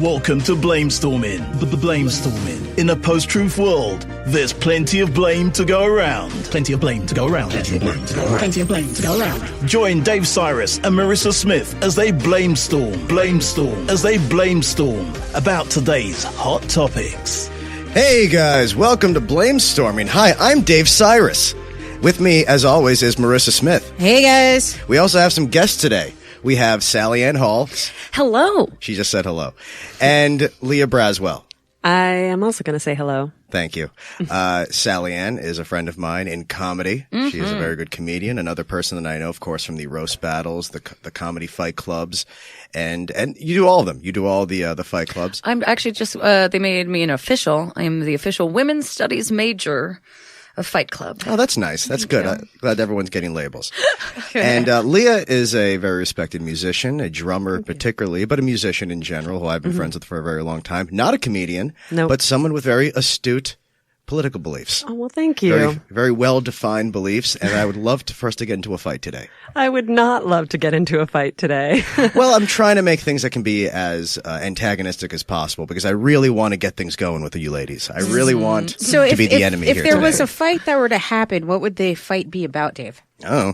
Welcome to Blamestorming. Blamestorming. In a post-truth world, there's plenty of blame to go around. Plenty of blame to go around. Plenty of blame to go around. Plenty of blame to go around. Join Dave Sirus and Maryssa Smith as they blamestorm about today's hot topics. Hey guys, welcome to Blamestorming. Hi, I'm Dave Sirus. With me, as always, is Maryssa Smith. Hey guys. We also have some guests today. We have Sallyann Hall. Hello. She just said hello. And Lia Braswell. I am also going to say hello. Thank you. Sallyann is a friend of mine in comedy. Mm-hmm. She is a very good comedian. Another person that I know, of course, from the roast battles, the comedy fight clubs. And you do all of them. You do all the fight clubs. I'm actually just, they made me an official. I am the official women's studies major of Fight Club. Oh, that's nice. That's good. I'm glad everyone's getting labels. And Lia is a very respected musician, a drummer particularly, but a musician in general, who I've been friends with for a very long time. Not a comedian, but someone with very astute political beliefs. Oh, well, thank you. Very, very well-defined beliefs, and I would love for us to get into a fight today. I would not love to get into a fight today. Well, I'm trying to make things that can be as antagonistic as possible because I really want to get things going with you ladies. I really want to be the enemy here If there today. was a fight that were to happen, what would the fight be about, Dave? Oh.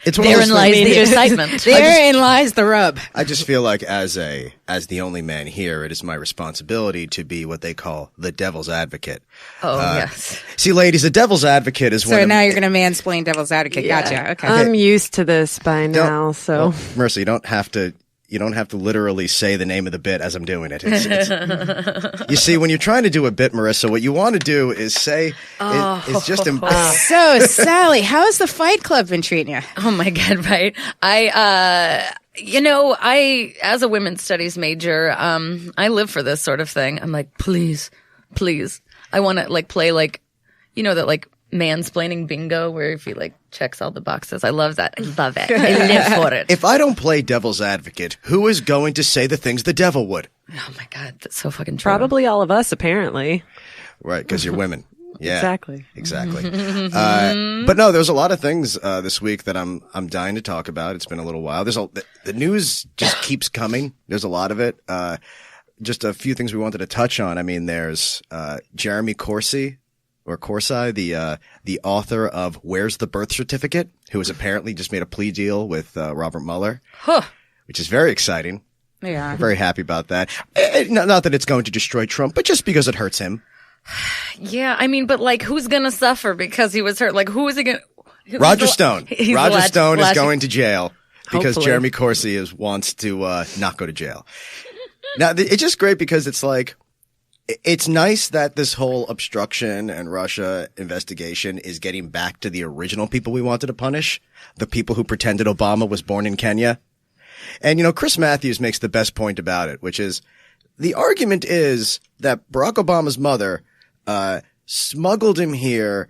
It's one Therein lies the excitement. Therein lies the rub. I just feel like as the only man here, it is my responsibility to be what they call the devil's advocate. Oh, yes. See, ladies, the devil's advocate is So now you're going to mansplain devil's advocate. Yeah. Gotcha. Okay. I'm used to this by now, so. Well, Maryssa, you don't have to literally say the name of the bit as I'm doing it. You see, when you're trying to do a bit, Maryssa, what you want to do is say, is just So, Sally, how's the Fight Club been treating you? Oh my God, right. I, as a women's studies major, I live for this sort of thing. I'm like, please. I want to play that mansplaining bingo where if he checks all the boxes. I love that. I love it. I live for it. If I don't play devil's advocate, who is going to say the things the devil would? Oh my God, that's so fucking true. Probably all of us, apparently. Right, because you're women. Yeah, Exactly. But no, there's a lot of things this week that I'm dying to talk about. It's been a little while. The news just keeps coming. There's a lot of it. Just a few things we wanted to touch on. I mean, there's Jerome Corsi. Or Corsi, the author of Where's the Birth Certificate, who has apparently just made a plea deal with Robert Mueller, which is very exciting. Yeah. I'm very happy about that. Not that it's going to destroy Trump, but just because it hurts him. Yeah, I mean, but who's gonna suffer because he was hurt? Who is he gonna? Roger Stone. Roger Stone is last- going to jail because Hopefully. Jerome Corsi wants to not go to jail. Now, it's just great because it's nice that this whole obstruction and Russia investigation is getting back to the original people we wanted to punish, the people who pretended Obama was born in Kenya. And, Chris Matthews makes the best point about it, which is the argument is that Barack Obama's mother smuggled him here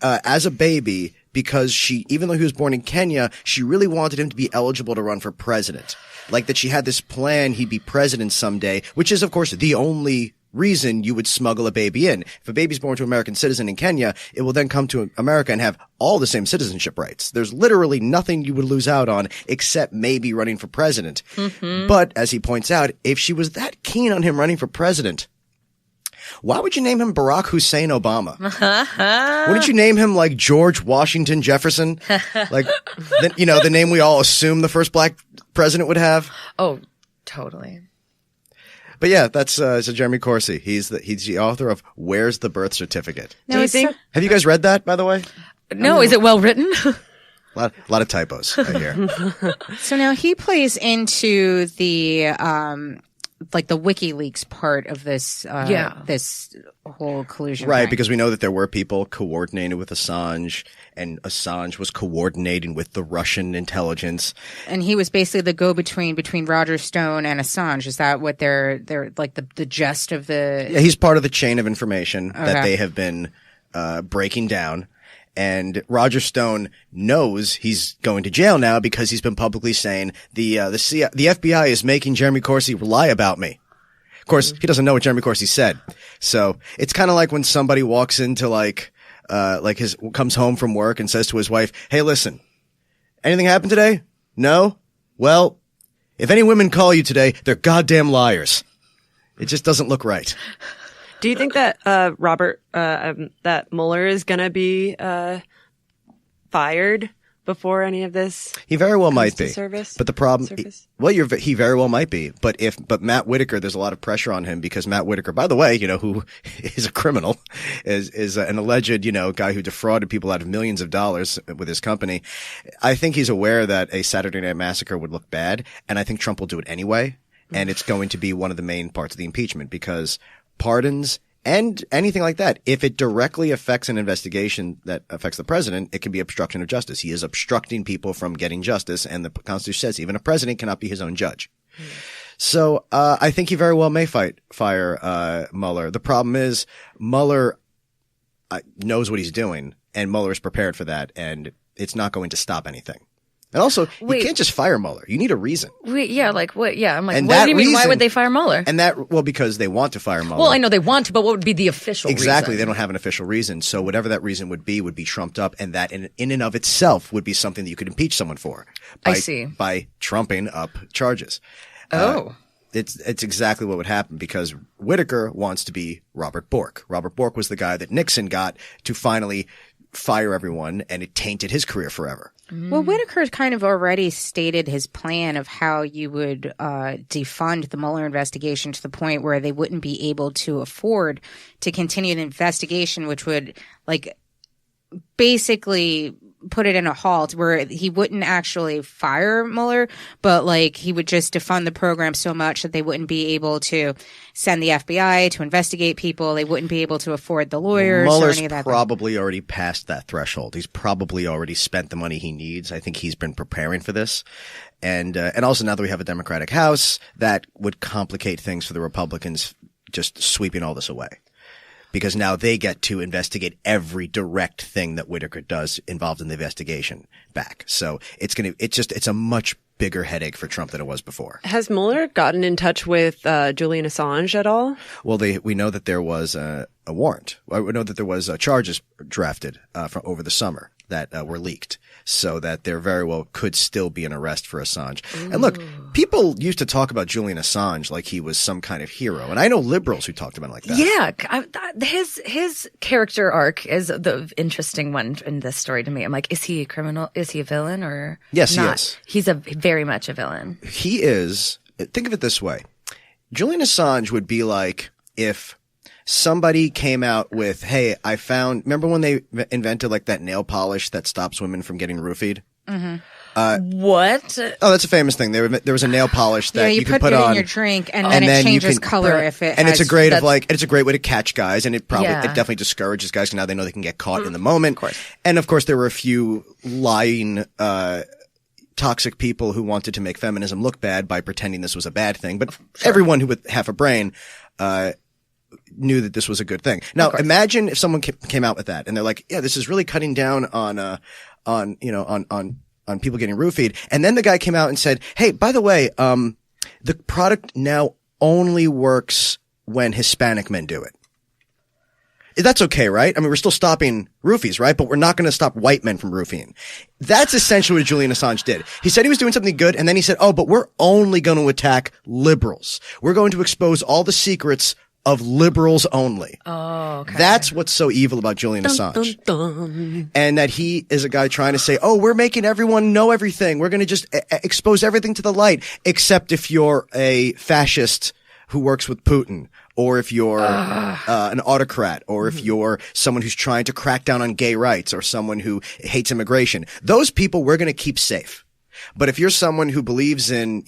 as a baby because even though he was born in Kenya, she really wanted him to be eligible to run for president. That she had this plan he'd be president someday, which is, of course, the only reason you would smuggle a baby in. If a baby's born to an American citizen in Kenya, it will then come to America and have all the same citizenship rights. There's literally nothing you would lose out on except maybe running for president. Mm-hmm. But, as he points out, if she was that keen on him running for president, why would you name him Barack Hussein Obama? Wouldn't you name him George Washington Jefferson? The name we all assume the first black president would have? Oh, totally. But yeah, that's so Jerome Corsi. He's the author of Where's the Birth Certificate? Do you think? Have you guys read that, by the way? No, is it well written? A lot of typos right here. So now he plays into the the WikiLeaks part of this this whole collusion Right, thing. because we know that there were people coordinated with Assange, and Assange was coordinating with the Russian intelligence. And he was basically the go-between between Roger Stone and Assange. Is that what they're the gist of the? Yeah, he's part of the chain of information that Okay. they have been breaking down. And Roger Stone knows he's going to jail now because he's been publicly saying the FBI is making Jerome Corsi lie about me. Of course, he doesn't know what Jerome Corsi said. So it's kind of like when somebody walks into comes home from work and says to his wife, "Hey, listen, anything happened today? No? Well, If any women call you today, they're goddamn liars. It just doesn't look right. Do you think that that Mueller is going to be fired before any of this? He very well might be. Surface? But the problem, he very well might be. But Matt Whitaker, there's a lot of pressure on him because Matt Whitaker, by the way, who is a criminal, is an alleged, guy who defrauded people out of millions of dollars with his company. I think he's aware that a Saturday Night Massacre would look bad, and I think Trump will do it anyway. And it's going to be one of the main parts of the impeachment because pardons and anything like that, if it directly affects an investigation that affects the president, it can be obstruction of justice. He is obstructing people from getting justice, and the Constitution says even a president cannot be his own judge. So I think he very well may fire Mueller. The problem is Mueller knows what he's doing, and Mueller is prepared for that, and it's not going to stop anything. And also, you can't just fire Mueller. You need a reason. Like what? Yeah, I'm like, and what do you mean? Why would they fire Mueller? And because they want to fire Mueller. Well, I know they want to, but what would be the official reason? Exactly. They don't have an official reason. So whatever that reason would be trumped up, and that in and of itself would be something that you could impeach someone for. I see. By trumping up charges. It's exactly what would happen because Whitaker wants to be Robert Bork. Robert Bork was the guy that Nixon got to finally fire everyone, and it tainted his career forever. Well, Whitaker's kind of already stated his plan of how you would defund the Mueller investigation to the point where they wouldn't be able to afford to continue the investigation, which would basically put it in a halt where he wouldn't actually fire Mueller, but he would just defund the program so much that they wouldn't be able to send the FBI to investigate people. They wouldn't be able to afford the lawyers or any of that. Mueller's probably already passed that threshold. He's probably already spent the money he needs. I think he's been preparing for this. And also now that we have a Democratic House, that would complicate things for the Republicans just sweeping all this away. Because now they get to investigate every direct thing that Whitaker does involved in the investigation back. So it's a much bigger headache for Trump than it was before. Has Mueller gotten in touch with Julian Assange at all? Well, we know that there was a warrant. We know that there was charges drafted from over the summer that were leaked, so that there very well could still be an arrest for Assange. Ooh. And look, people used to talk about Julian Assange like he was some kind of hero, and I know liberals who talked about him like that. Yeah, his character arc is the interesting one in this story to me. I'm like, is he a criminal? Is he a villain or yes, not? He is. He's very much a villain. He is. Think of it this way: Julian Assange would be like if somebody came out with, hey, remember when they invented that nail polish that stops women from getting roofied? Mm-hmm. What? Oh, that's a famous thing. There was a nail polish that you could put it on in your drink, and then it changes color if it. And it's a great way to catch guys, and it definitely discourages guys. Now they know they can get caught in the moment. Of course. And of course, there were a few lying, toxic people who wanted to make feminism look bad by pretending this was a bad thing. But everyone who with half a brain, knew that this was a good thing. Now, imagine if someone came out with that and they're like, yeah, this is really cutting down on people getting roofied. And then the guy came out and said, hey, by the way, the product now only works when Hispanic men do it. That's okay, right? I mean, we're still stopping roofies, right? But we're not going to stop white men from roofing. That's essentially what Julian Assange did. He said he was doing something good, and then he said, oh, but we're only going to attack liberals. We're going to expose all the secrets of liberals only. Oh, okay. That's what's so evil about Julian Assange. Dun, dun. And that he is a guy trying to say, oh, we're making everyone know everything. We're going to just expose everything to the light, except if you're a fascist who works with Putin, or if you're an autocrat, or if you're someone who's trying to crack down on gay rights, or someone who hates immigration. Those people we're going to keep safe. But if you're someone who believes in,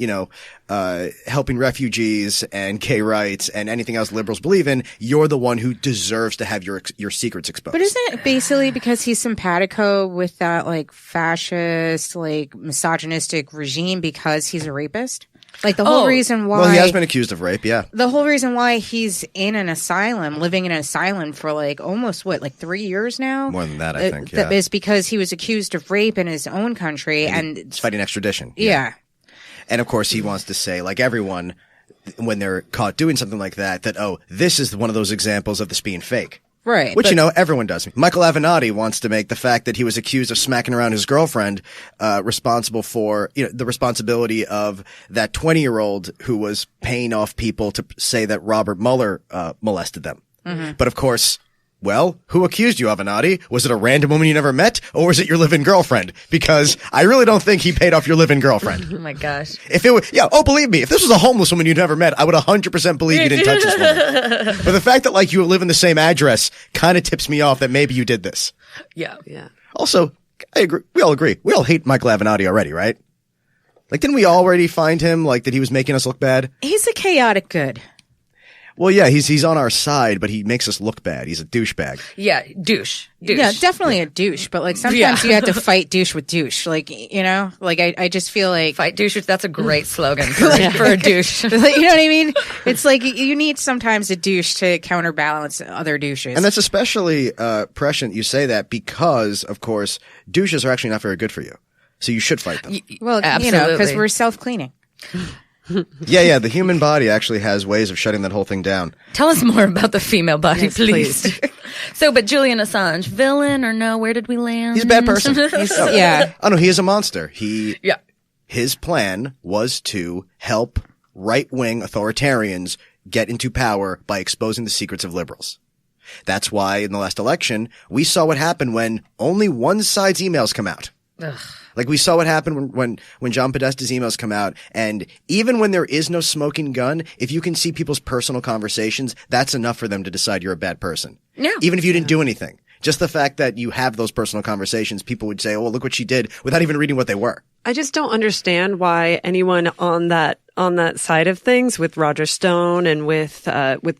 helping refugees and gay rights and anything else liberals believe in, you're the one who deserves to have your secrets exposed. But isn't it basically because he's simpatico with that fascist, misogynistic regime because he's a rapist? The whole reason why... Well, he has been accused of rape, yeah. The whole reason why he's in an asylum, living in an asylum for almost 3 years now? More than that, I think, yeah. Is because he was accused of rape in his own country and he's fighting extradition. Yeah. And of course he wants to say, like everyone, when they're caught doing something like that, oh, this is one of those examples of this being fake. Right. Which, everyone does. Michael Avenatti wants to make the fact that he was accused of smacking around his girlfriend, responsible for, the responsibility of that 20-year-old who was paying off people to say that Robert Mueller, molested them. Mm-hmm. But of course, well, who accused you, Avenatti? Was it a random woman you never met, or was it your live-in girlfriend? Because I really don't think he paid off your live-in girlfriend. Oh my gosh. If it was, believe me, if this was a homeless woman you'd never met, I would 100% believe you didn't touch this woman. But the fact that you live in the same address kind of tips me off that maybe you did this. Yeah. Also, I agree. We all agree. We all hate Michael Avenatti already, right? Didn't we already find him that he was making us look bad? He's a chaotic good. Well, yeah, he's on our side, but he makes us look bad. He's a douchebag. Yeah, douche. Yeah, definitely a douche. But sometimes you have to fight douche with douche. I just feel like fight douche. That's a great slogan for a douche. You know what I mean? It's you need sometimes a douche to counterbalance other douches. And that's especially prescient you say that because, of course, douches are actually not very good for you. So you should fight them. Well, absolutely. because we're self-cleaning. Yeah, the human body actually has ways of shutting that whole thing down. Tell us more about the female body, Yes, please. So, but Julian Assange, villain or no? Where did we land? He's a bad person. Yeah. Oh no, he is a monster. His plan was to help right-wing authoritarians get into power by exposing the secrets of liberals. That's why in the last election, we saw what happened when only one side's emails come out. Ugh. We saw what happened when John Podesta's emails come out. And even when there is no smoking gun, if you can see people's personal conversations, that's enough for them to decide you're a bad person. Yeah. Even if you didn't do anything. Just the fact that you have those personal conversations, people would say, oh, well, look what she did without even reading what they were. I just don't understand why anyone on that side of things with Roger Stone and with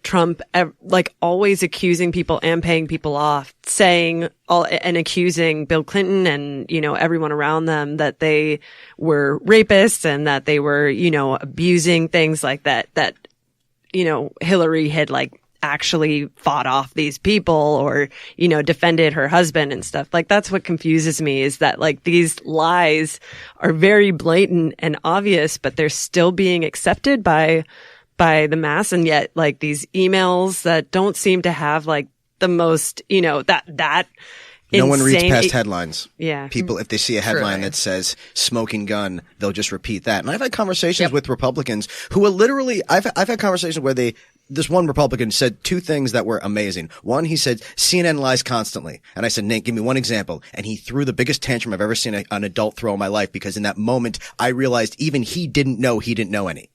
Trump, always accusing people and paying people off, saying and accusing Bill Clinton and, everyone around them that they were rapists and that they were, abusing things like that, Hillary had actually fought off these people or, defended her husband and stuff. That's what confuses me is that these lies are very blatant and obvious, but they're still being accepted by the mass. And yet these emails that don't seem to have the most, that no one reads insane past headlines. Yeah. People, if they see a headline that says smoking gun, they'll just repeat that. And I've had conversations with Republicans who are literally, I've had conversations where this one Republican said two things that were amazing. One, he said, CNN lies constantly. And I said, Nate, give me one example. And he threw the biggest tantrum I've ever seen an adult throw in my life because in that moment, I realized even he didn't know any.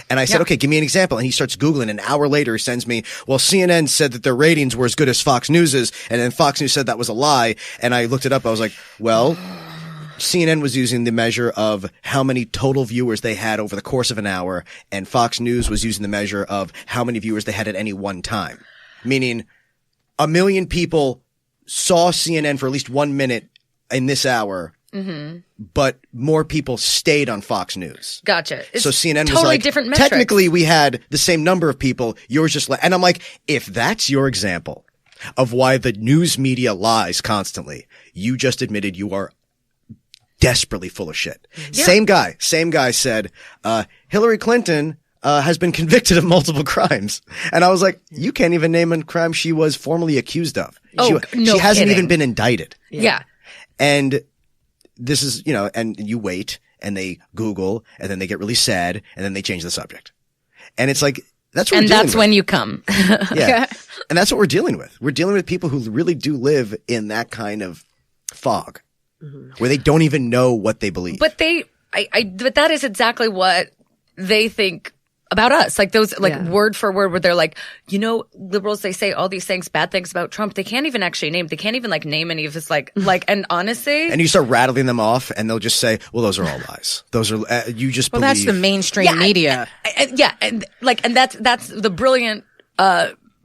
And I said, okay, give me an example. And he starts Googling. An hour later, he sends me, well, CNN said that their ratings were as good as Fox News is. And then Fox News said that was a lie. And I looked it up. I was like, well, CNN was using the measure of how many total viewers they had over the course of an hour. And Fox News was using the measure of how many viewers they had at any one time. Meaning 1 million people saw CNN for at least 1 minute in this hour. Mm-hmm. But more people stayed on Fox News. Gotcha. It's so CNN totally was different metrics. Technically we had the same number of people. Yours just and I'm like, if that's your example of why the news media lies constantly, you just admitted you are desperately full of shit. Yeah. Same guy said, Hillary Clinton has been convicted of multiple crimes. And I was like, you can't even name a crime she was formally accused of. She hasn't even been indicted. Yeah. And this is, and you wait and they Google and then they get really sad and then they change the subject. And it's like, that's what we're dealing with. And that's when you come. Yeah. And that's what we're dealing with. We're dealing with people who really do live in that kind of fog where they don't even know what they believe. But but that is exactly what they think about us. Those, word for word, where they're like, liberals, they say all these things, bad things about Trump. They can't even actually name name any of his, and honestly. And you start rattling them off and they'll just say, well, those are all lies. Those are, you just believe. Well, that's the mainstream media. And that's the brilliant,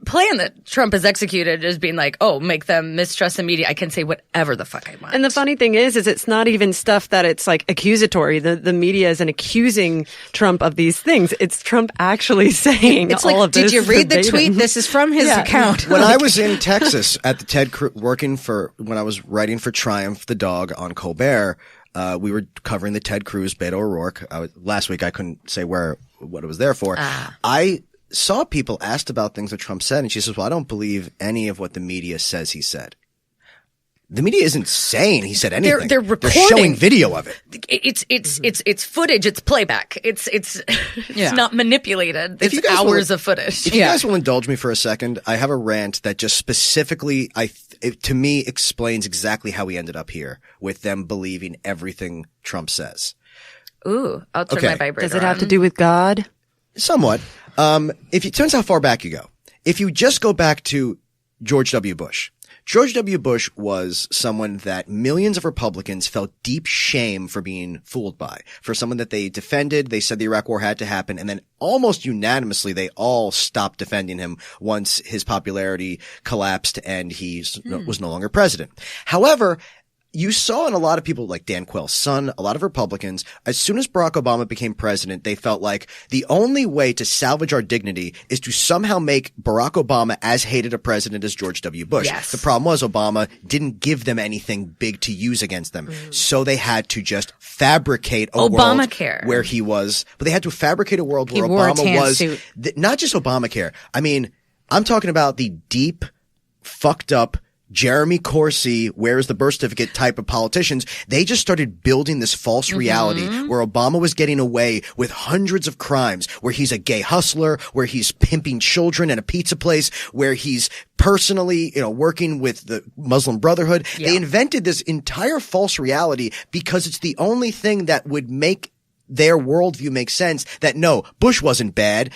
plan that Trump has executed is being make them mistrust the media. I can say whatever the fuck I want. And the funny thing is it's not even stuff that it's accusatory. The media isn't accusing Trump of these things. It's Trump actually saying it's all of this. Did you read the tweet? This is from his account. When I was in Texas at the TED Crew, when I was writing for Triumph the Dog on Colbert, we were covering the Ted Cruz Beto O'Rourke. Last week I couldn't say what it was there for. I saw people asked about things that Trump said, and she says, well, I don't believe any of what the media says he said. The media isn't saying he said anything. They're recording. They're showing video of it. It's footage. It's playback. It's not manipulated. It's hours of footage. If you guys will indulge me for a second, I have a rant that just specifically, to me, explains exactly how we ended up here with them believing everything Trump says. Ooh, I'll turn my vibrator Does it have to do with God? Somewhat. It turns how far back you go. If you just go back to George W. Bush. George W. Bush was someone that millions of Republicans felt deep shame for being fooled by. For someone that they defended, they said the Iraq War had to happen, and then almost unanimously they all stopped defending him once his popularity collapsed and he was no longer president. However, you saw in a lot of people like Dan Quayle's son, a lot of Republicans, as soon as Barack Obama became president, they felt like the only way to salvage our dignity is to somehow make Barack Obama as hated a president as George W. Bush. Yes. The problem was Obama didn't give them anything big to use against them. So they had to just fabricate a Obamacare. world where he was, but they had to fabricate a world where wore a Obama tan was suit. not just Obamacare. I mean, I'm talking about the deep, fucked up, Jerome Corsi, where's the birth certificate type of politicians. They just started building this false reality where Obama was getting away with hundreds of crimes, where he's a gay hustler, where he's pimping children at a pizza place, where he's personally, working with the Muslim Brotherhood. Yeah. They invented this entire false reality because it's the only thing that would make their worldview make sense, that no, Bush wasn't bad.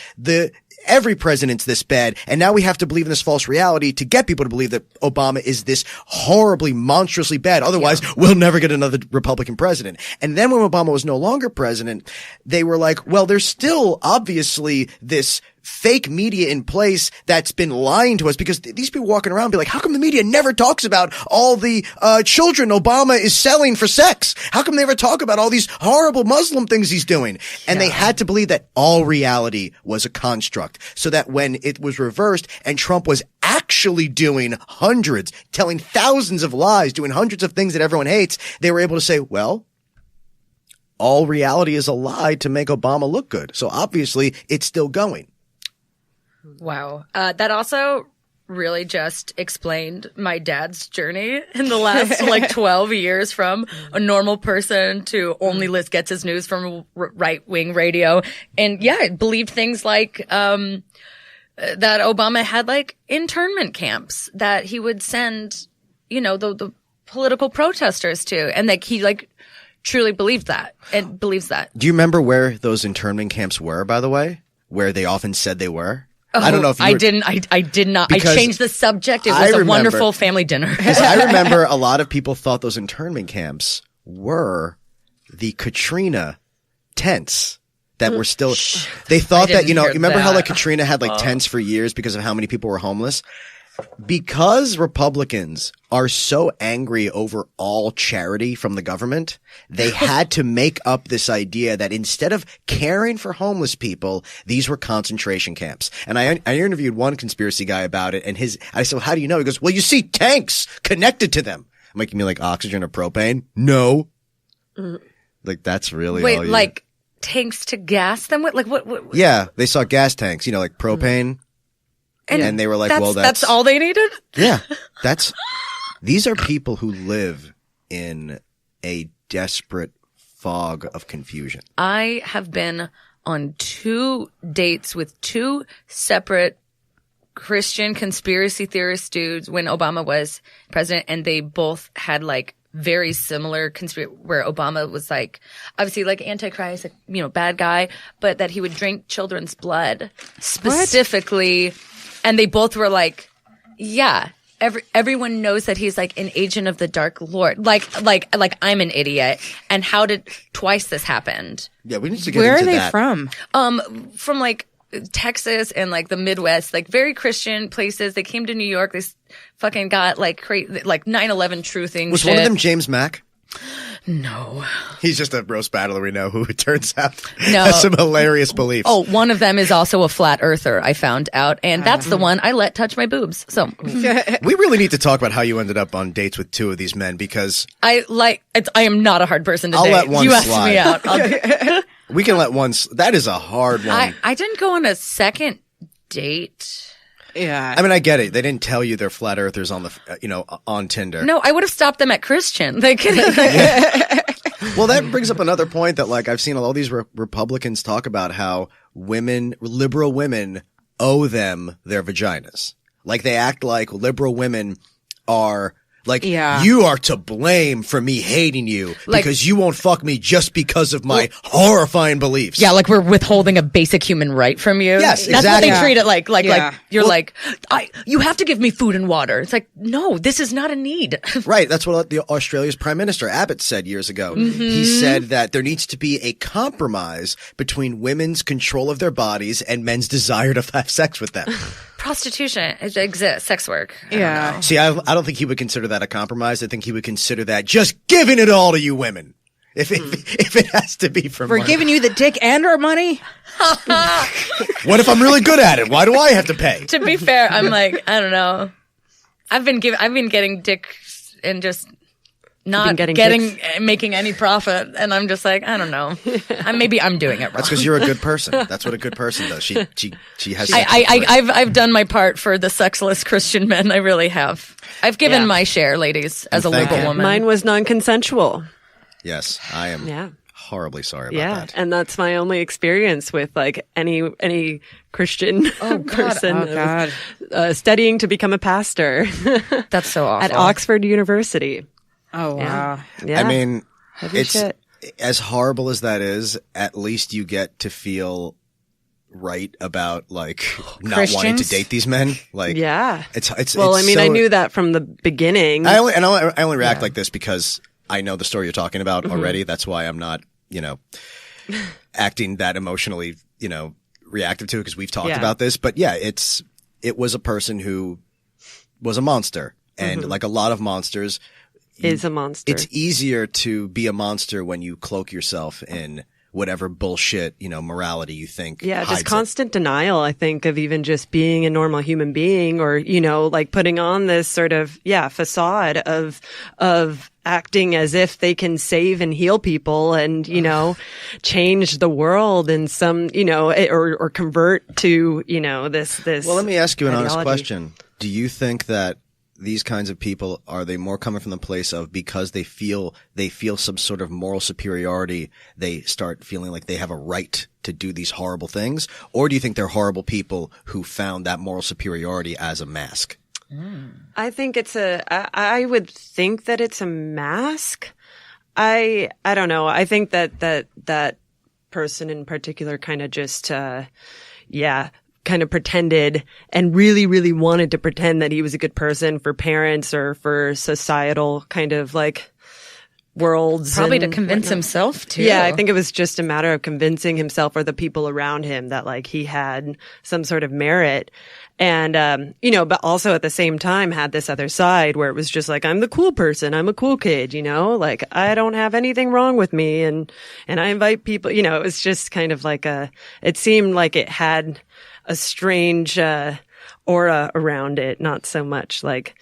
Every president's this bad, and now we have to believe in this false reality to get people to believe that Obama is this horribly, monstrously bad. Otherwise, we'll never get another Republican president. And then when Obama was no longer president, they were like, well, there's still obviously this fake media in place that's been lying to us, because these people walking around be like, how come the media never talks about all the children Obama is selling for sex? How come they never talk about all these horrible Muslim things he's doing? And they had to believe that all reality was a construct, so that when it was reversed and Trump was actually doing hundreds, telling thousands of lies, doing hundreds of things that everyone hates, they were able to say, well, all reality is a lie to make Obama look good. So obviously it's still going. Wow. That also really just explained my dad's journey in the last 12 years, from a normal person to only gets his news from right-wing radio. And believed things like that Obama had internment camps that he would send, the political protesters to, and he truly believed that and believes that. Do you remember where those internment camps were, by the way? Where they often said they were? I don't know if you I did not. I changed the subject. It was a wonderful family dinner. Because I remember a lot of people thought those internment camps were the Katrina tents that were still, they thought that, you remember how Katrina had tents for years because of how many people were homeless? Because Republicans are so angry over all charity from the government, they had to make up this idea that instead of caring for homeless people, these were concentration camps. And I interviewed one conspiracy guy about it, and I said, well, how do you know? He goes, well, you see tanks connected to them. I'm like, you mean oxygen or propane? No. That's really all you... tanks to gas them with? What? Yeah, they saw gas tanks, propane. And they were like, that's all they needed? Yeah. These are people who live in a desperate fog of confusion. I have been on 2 dates with 2 separate Christian conspiracy theorist dudes when Obama was president, and they both had very similar where Obama was obviously Antichrist, bad guy, but that he would drink children's blood specifically. What? And they both were everyone knows that he's an agent of the Dark Lord. I'm an idiot. And how did twice this happened? Yeah, we need to get Where into are they from? From Texas and the Midwest, very Christian places. They came to New York. They fucking got 9/11 truthing. Was shit. one of them James Mack? No. He's just a roast battler we know who it turns out has some hilarious beliefs. Oh, one of them is also a flat earther, I found out. And that's the one I let touch my boobs. So we really need to talk about how you ended up on dates with 2 of these men, because I am not a hard person to I'll date. let one you slide. asked me out. We can let one. That is a hard one. I didn't go on a second date. Yeah. I mean, I get it. They didn't tell you they're flat earthers on the, on Tinder. No, I would have stopped them at Christian. Like, Well, that brings up another point that, like, I've seen all these Republicans talk about how liberal women owe them their vaginas. Like, they act like liberal women are like, you are to blame for me hating you because you won't fuck me just because of my horrifying beliefs. Yeah, like we're withholding a basic human right from you. Yes, That's exactly. what they treat it like. You have to give me food and water. It's like, no, this is not a need. Right. That's what the Australia's Prime Minister Abbott said years ago. Mm-hmm. He said that there needs to be a compromise between women's control of their bodies and men's desire to have sex with them. Prostitution exists, sex work. Yeah. See, I don't think he would consider that a compromise. I think he would consider that just giving it all to you women. If it has to be for We're money. giving you the dick and our money? What if I'm really good at it? Why do I have to pay? To be fair, I'm like, I don't know. I've been getting dick and just not making any profit, and I'm just like, I don't know. Maybe I'm doing it wrong. That's because you're a good person. That's what a good person does. She has. I've done my part for the sexless Christian men. I really have. I've given my share, ladies, as a liberal woman. Mine was non-consensual. Yes, I am. Horribly sorry about that. And that's my only experience with like any Christian person studying to become a pastor. That's so awful. At Oxford University. Oh, wow. Yeah. I mean, Heavy shit. As horrible as that is, at least you get to feel right about like not wanting to date these men. Like, it's well, it's I mean, so, I knew that from the beginning. I only react like this because I know the story you're talking about already. That's why I'm not, acting that emotionally, reactive to it because we've talked about this. But yeah, it was a person who was a monster, and like a lot of monsters. Is a monster. It's easier to be a monster when you cloak yourself in whatever bullshit, morality you think. Yeah, just constant denial, I think, of even just being a normal human being or, like putting on this sort of, facade of acting as if they can save and heal people and, change the world in some, or convert to, this. Well, let me ask you an honest ideology. question. Do you think that these kinds of people, are they more coming from the place of because they feel some sort of moral superiority, they start feeling like they have a right to do these horrible things? Or do you think they're horrible people who found that moral superiority as a mask? I think I would think that it's a mask. I don't know. I think that person in particular kind of just, kind of pretended and really, really wanted to pretend that he was a good person for parents or for societal kind of like worlds. Probably to convince himself too. Yeah, I think it was just a matter of convincing himself or the people around him that like he had some sort of merit. And, but also at the same time had this other side where it was just like, I'm the cool person. I'm a cool kid, like I don't have anything wrong with me. And I invite people, it was just kind of like it seemed like it had a strange aura around it, not so much like,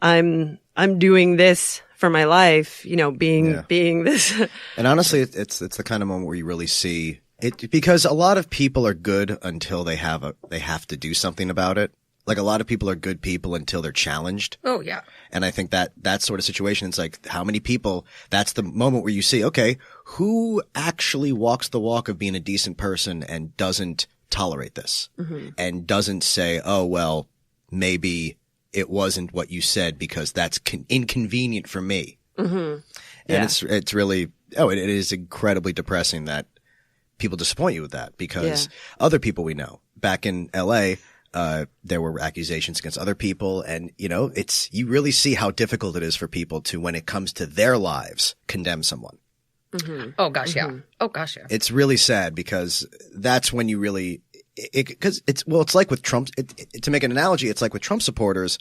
I'm doing this for my life, being this. And honestly, it's the kind of moment where you really see it, because a lot of people are good until they have to do something about it. Like a lot of people are good people until they're challenged. Oh yeah. And I think that sort of situation, it's like how many people, that's the moment where you see, okay, who actually walks the walk of being a decent person and doesn't tolerate this and doesn't say, oh, well, maybe it wasn't what you said because that's inconvenient for me. And it's really, it is incredibly depressing that people disappoint you with that because other people we know back in LA, there were accusations against other people. And, you really see how difficult it is for people to, when it comes to their lives, condemn someone. Oh gosh, yeah. Oh gosh, yeah. It's really sad because that's when you really, because it's like with Trump, to make an analogy, it's like with Trump supporters,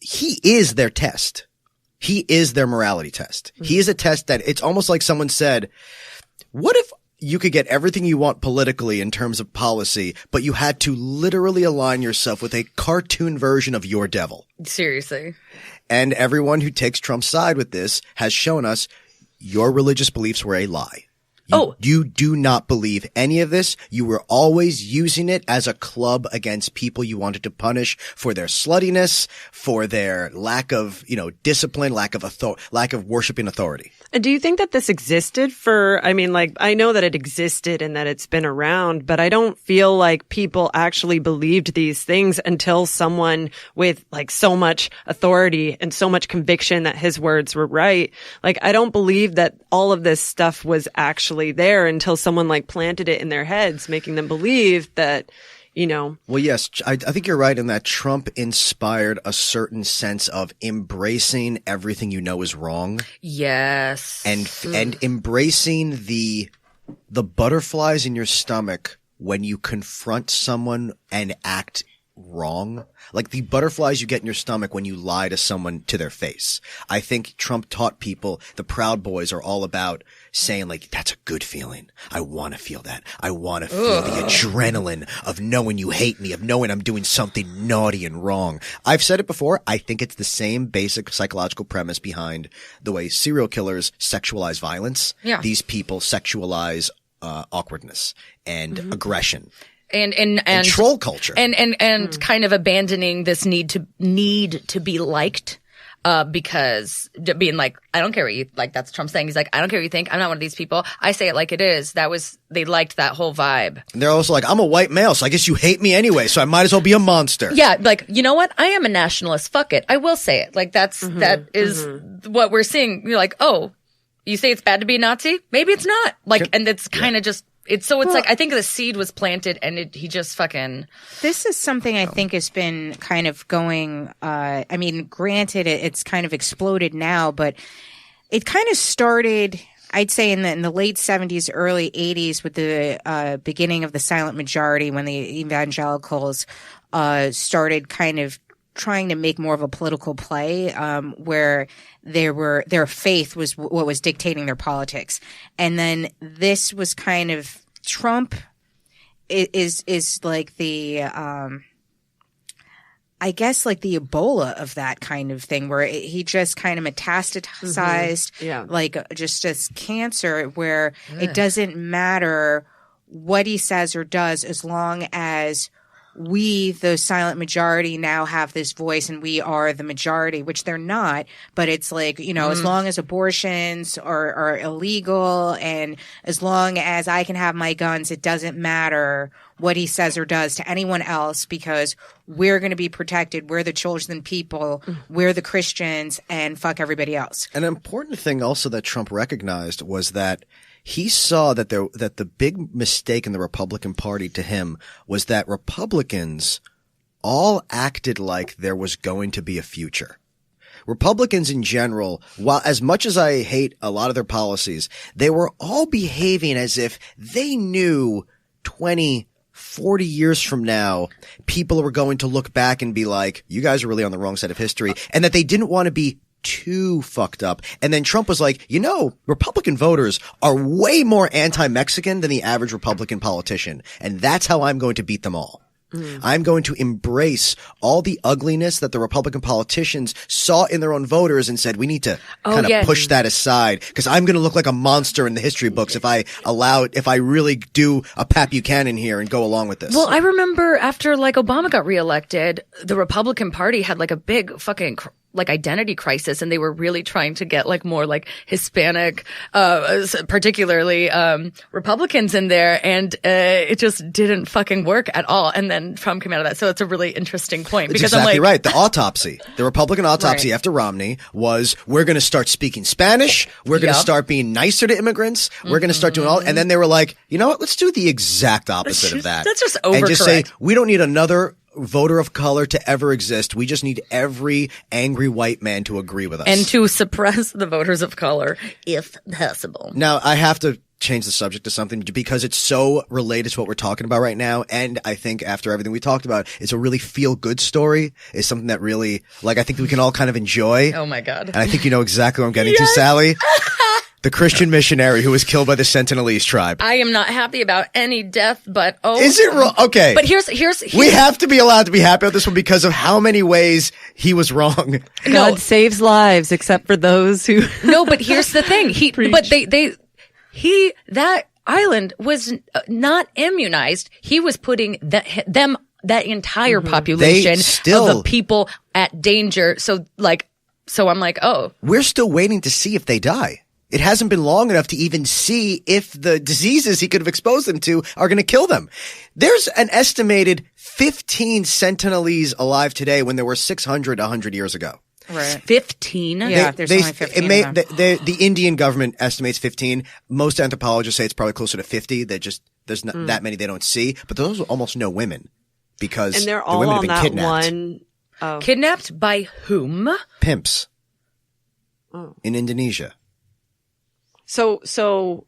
he is their test. He is their morality test. He is a test that it's almost like someone said, what if you could get everything you want politically in terms of policy, but you had to literally align yourself with a cartoon version of your devil? Seriously. And everyone who takes Trump's side with this has shown us your religious beliefs were a lie. You do not believe any of this. You were always using it as a club against people you wanted to punish for their sluttiness, for their lack of, discipline, lack of worshiping authority. Do you think that this existed I know that it existed and that it's been around, but I don't feel like people actually believed these things until someone with like so much authority and so much conviction that his words were right. Like, I don't believe that all of this stuff was actually there until someone like planted it in their heads, making them believe that, Well, yes, I think you're right in that Trump inspired a certain sense of embracing everything you know is wrong. Yes. And embracing the butterflies in your stomach when you confront someone and act wrong. Like the butterflies you get in your stomach when you lie to someone to their face. I think Trump taught people, the Proud Boys are all about saying like, that's a good feeling. I want to feel that. I want to feel the adrenaline of knowing you hate me, of knowing I'm doing something naughty and wrong. I've said it before. I think it's the same basic psychological premise behind the way serial killers sexualize violence. Yeah. These people sexualize awkwardness and aggression. And troll culture. And kind of abandoning this need to be liked. Because being like, I don't care what you like, that's Trump saying. He's like, I don't care what you think. I'm not one of these people. I say it like it is. They liked that whole vibe. And they're also like, I'm a white male, so I guess you hate me anyway, so I might as well be a monster. Yeah. Like, you know what? I am a nationalist. Fuck it. I will say it. Like that is what we're seeing. You're like, oh, you say it's bad to be a Nazi? Maybe it's not. Like, and it's kind of just, it's like, I think the seed was planted and he just fucking. This is something I think has been kind of going, granted it's kind of exploded now, but it kind of started, I'd say in the late 70s, early 80s with the beginning of the silent majority when the evangelicals started kind of trying to make more of a political play, where their faith was what was dictating their politics. And then this was kind of Trump is like the, I guess like the Ebola of that kind of thing where he just kind of metastasized, like just as cancer where it doesn't matter what he says or does as long as we, the silent majority, now have this voice and we are the majority, which they're not. But it's like, as long as abortions are illegal and as long as I can have my guns, it doesn't matter what he says or does to anyone else because we're going to be protected. We're the chosen people. We're the Christians and fuck everybody else. An important thing also that Trump recognized was that he saw that the big mistake in the Republican Party to him was that Republicans all acted like there was going to be a future. Republicans in general, while as much as I hate a lot of their policies, they were all behaving as if they knew 20, 40 years from now, people were going to look back and be like, you guys are really on the wrong side of history, and that they didn't want to be too fucked up. And then Trump was like, Republican voters are way more anti-Mexican than the average Republican politician. And that's how I'm going to beat them all. I'm going to embrace all the ugliness that the Republican politicians saw in their own voters and said, we need to push that aside because I'm going to look like a monster in the history books if I really do a Pat Buchanan here and go along with this. Well, I remember after like Obama got reelected, the Republican Party had like a big fucking like identity crisis and they were really trying to get like more like Hispanic, particularly, Republicans in there and, it just didn't fucking work at all. And then Trump came out of that. So it's a really interesting point because exactly I'm like, right. The autopsy, the Republican autopsy after Romney was we're going to start speaking Spanish. We're going to start being nicer to immigrants. We're going to start doing all, and then they were like, you know what? Let's do the exact opposite of that. That's just overcorrect. And just say, we don't need another voter of color to ever exist. We just need every angry white man to agree with us. And to suppress the voters of color, if possible. Now, I have to change the subject to something because it's so related to what we're talking about right now. And I think after everything we talked about, it's a really feel-good story. It's something that really, like, I think we can all kind of enjoy. Oh, my God. And I think you know exactly what I'm getting to, Sally. The Christian missionary who was killed by the Sentinelese tribe. I am not happy about any death, but Is it wrong? Okay. But here's we have to be allowed to be happy about this one because of how many ways he was wrong. God saves lives except for those who No, but here's the thing. that island was not immunized. He was putting that entire population of the people at danger. So I'm like, oh. We're still waiting to see if they die. It hasn't been long enough to even see if the diseases he could have exposed them to are going to kill them. There's an estimated 15 Sentinelese alive today when there were 600 100 years ago. Right. 15? Yeah, there's only 15 of them. The Indian government estimates 15. Most anthropologists say it's probably closer to 50. There's not that many they don't see. But there's almost no women because and they're the all women have on been that kidnapped. one. Oh. Kidnapped by whom? Pimps. Oh. In Indonesia. So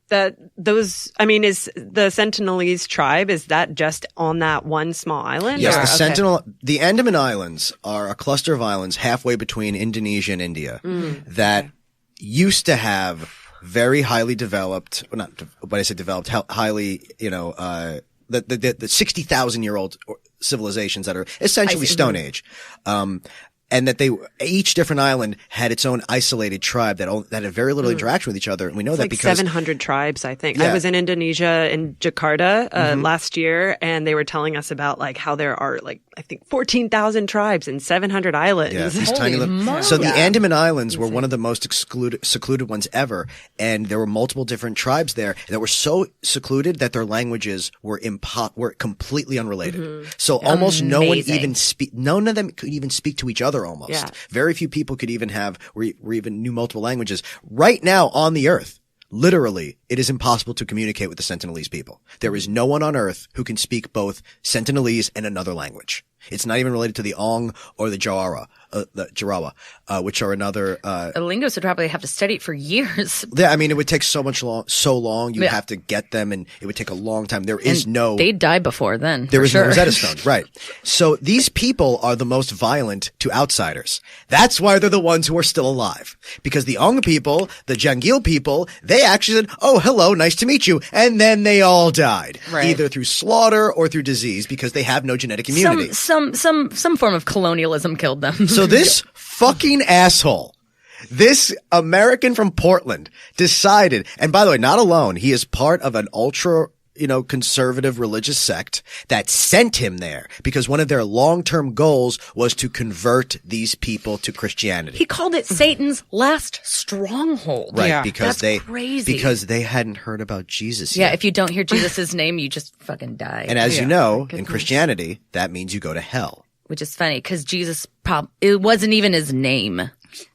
that those, I mean, is the Sentinelese tribe, is that just on that one small island? Yes, the Andaman Islands are a cluster of islands halfway between Indonesia and India that used to have very highly developed, well, not when I say developed, highly, the 60,000-year-old civilizations that are essentially Stone Age. And that each different island had its own isolated tribe that had very little interaction with each other. And we know that because 700 tribes, I think. Yeah. I was in Indonesia, in Jakarta, last year, and they were telling us about how there are I think 14,000 tribes and 700 islands. Yeah, these tiny little. So the Andaman Islands were one of the most secluded ones ever, and there were multiple different tribes there that were so secluded that their languages were completely unrelated. So almost none of them could even speak to each other. Almost. Yeah. Very few people could even even knew multiple languages. Right now on the earth, literally, it is impossible to communicate with the Sentinelese people. There is no one on earth who can speak both Sentinelese and another language. It's not even related to the Ong or the Jarawa, which are another. A linguist would probably have to study it for years. Yeah, I mean, it would take so long. You have to get them, and it would take a long time. They'd die before then. There is no Rosetta Stone, right? So these people are the most violent to outsiders. That's why they're the ones who are still alive. Because the Ong people, the Jangil people, they actually said, "Oh, hello, nice to meet you," and then they all died, either through slaughter or through disease, because they have no genetic immunity. Some form of colonialism killed them. So this fucking asshole, this American from Portland, decided, and by the way, not alone, he is part of an ultra, conservative religious sect that sent him there because one of their long-term goals was to convert these people to Christianity. He called it Satan's last stronghold. Right, Yeah. because That's crazy. because they hadn't heard about Jesus Yeah, yet. if you don't hear Jesus' name, you just fucking die. And as you know, in Christianity, that means you go to hell. Which is funny because Jesus it wasn't even his name.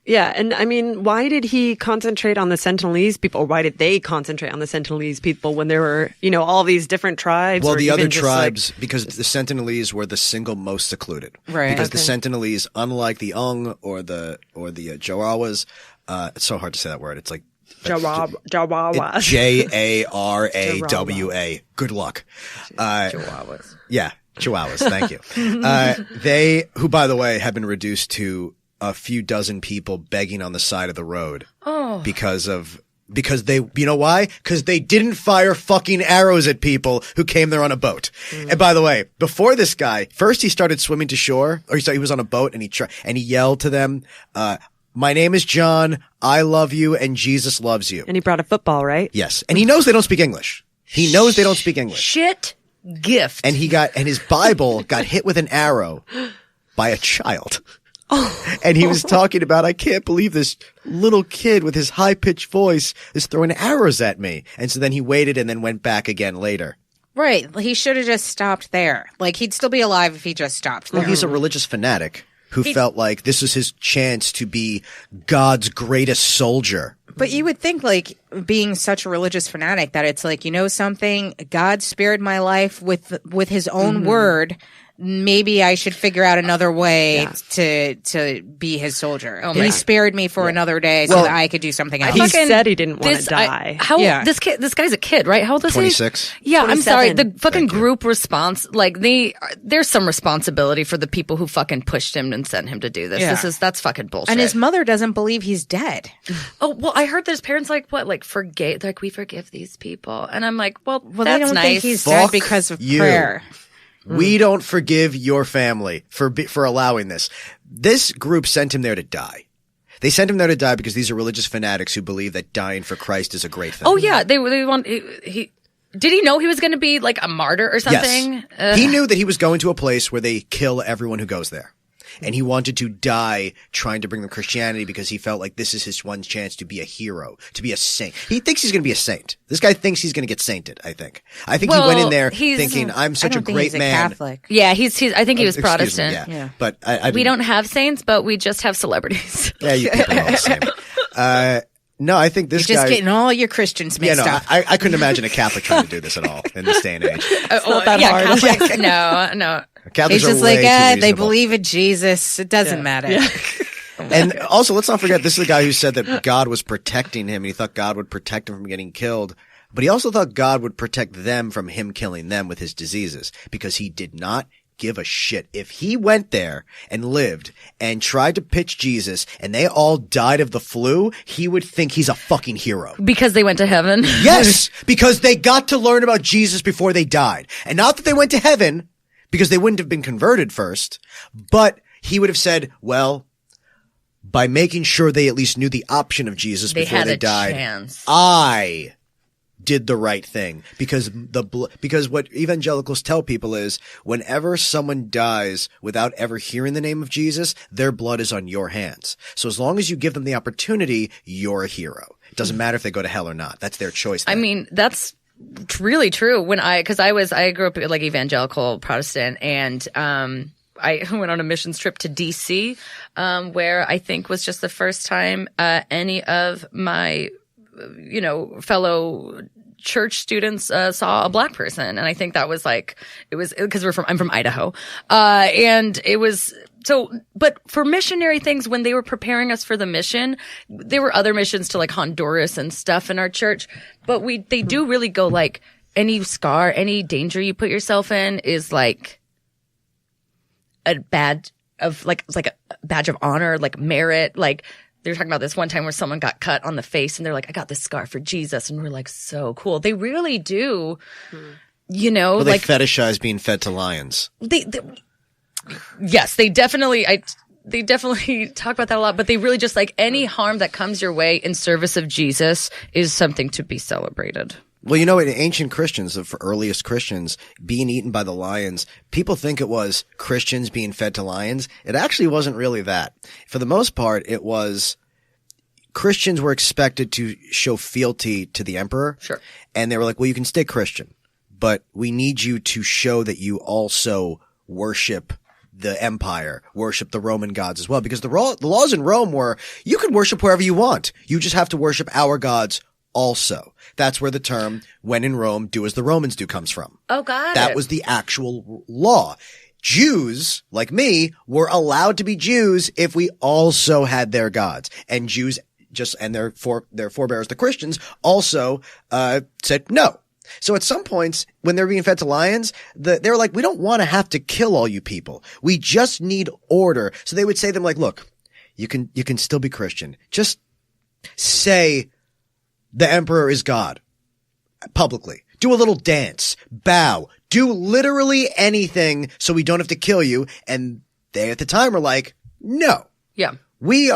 Yeah, and I mean, why did he concentrate on the Sentinelese people? Or why did they concentrate on the Sentinelese people when there were, all these different tribes? Well, or the even other just, tribes, because the Sentinelese were the single most secluded. Right. Because the Sentinelese, unlike the Ong or the Jarawas, it's so hard to say that word. It's like Jarawas. Jarawa. Good luck. Chihuahuas. Yeah, Chihuahuas. Thank you. Who, by the way, have been reduced to a few dozen people begging on the side of the road. Oh. Because they, you know why? Because they didn't fire fucking arrows at people who came there on a boat. And by the way, before this guy, first he started swimming to shore, or he was on a boat and he yelled to them, "My name is John. I love you and Jesus loves you." And he brought a football, right? Yes. And he knows they don't speak English. He knows they don't speak English. Shit gift. And his Bible got hit with an arrow by a child. Oh. And he was talking about, "I can't believe this little kid with his high-pitched voice is throwing arrows at me." And so then he waited and then went back again later. Right. He should have just stopped there. He'd still be alive if he just stopped there. Well, he's a religious fanatic who felt like this was his chance to be God's greatest soldier. But you would think, being such a religious fanatic, that it's something, God spared my life with his own word. Maybe I should figure out another way to be his soldier. He spared me for another day so that I could do something else. He said he didn't want to die. This guy's a kid, right? How old is 26. he? Yeah, 27. I'm sorry. The fucking group response, there's some responsibility for the people who fucking pushed him and sent him to do this. Yeah. That's fucking bullshit. And his mother doesn't believe he's dead. Oh, well, I heard that his parents forgave, we forgive these people. And I'm like, well, Well, that's they don't nice. think he's Fuck dead because of you. prayer. We don't forgive your family for allowing this. This group sent him there to die. They sent him there to die because these are religious fanatics who believe that dying for Christ is a great thing. Oh yeah, they want he. Did he know he was going to be like a martyr or something? Yes. He knew that he was going to a place where they kill everyone who goes there. And he wanted to die trying to bring them Christianity because he felt like this is his one chance to be a hero, to be a saint. He thinks he's going to be a saint. This guy thinks he's going to get sainted, I think. I think he went in there thinking, I'm such a great man. Catholic. Yeah, he's I think he was Protestant. Me, yeah. But we don't have saints, but we just have celebrities. Yeah, you people are all the same. No, I think this You're guy... just getting all your Christians mixed up. I couldn't imagine a Catholic trying to do this at all in this day and age. Not that hard. Catholics, no. Catholics He's just are way like, too they reasonable. believe in Jesus. It doesn't matter. Yeah. And also, let's not forget, this is a guy who said that God was protecting him, and he thought God would protect him from getting killed. But he also thought God would protect them from him killing them with his diseases, because he did not give a shit. If he went there and lived and tried to pitch Jesus and they all died of the flu, he would think he's a fucking hero. Because they went to heaven? Yes, because they got to learn about Jesus before they died. And not that they went to heaven, because they wouldn't have been converted first, but he would have said, well, by making sure they at least knew the option of Jesus before they died, chance. I did the right thing. Because what evangelicals tell people is, whenever someone dies without ever hearing the name of Jesus, their blood is on your hands. So as long as you give them the opportunity, you're a hero. It doesn't matter if they go to hell or not. That's their choice. I mean, that's really true. I grew up like evangelical Protestant, and I went on a missions trip to DC, where I think was just the first time any of my fellow church students saw a black person. And I think that was like, it was because I'm from Idaho. And it was but for missionary things, when they were preparing us for the mission, there were other missions to like Honduras and stuff in our church, but they do really go like, any scar, any danger you put yourself in is like a badge of like, it's like a badge of honor, like merit. Like they were talking about this one time where someone got cut on the face and they're like, I got this scar for Jesus. And we're like, so cool. They really do, they like fetishize being fed to lions. Yes, they definitely talk about that a lot, but they really just like any harm that comes your way in service of Jesus is something to be celebrated. Well, in ancient Christians, the earliest Christians, being eaten by the lions, people think it was Christians being fed to lions. It actually wasn't really that. For the most part, it was Christians were expected to show fealty to the emperor. Sure. And they were like, well, you can stay Christian, but we need you to show that you also worship the empire, worship the Roman gods as well. Because the laws in Rome were, you can worship wherever you want. You just have to worship our gods also. That's where the term, when in Rome, do as the Romans do, comes from. Oh, God. That was the actual law. Jews, like me, were allowed to be Jews if we also had their gods. And Jews and their forebears, the Christians, also said no. So at some points, when they're being fed to lions, they're like, we don't want to have to kill all you people. We just need order. So they would say to them like, look, you can still be Christian. Just say the emperor is God publicly. Do a little dance, bow, do literally anything so we don't have to kill you. And they at the time were like, no. Yeah. We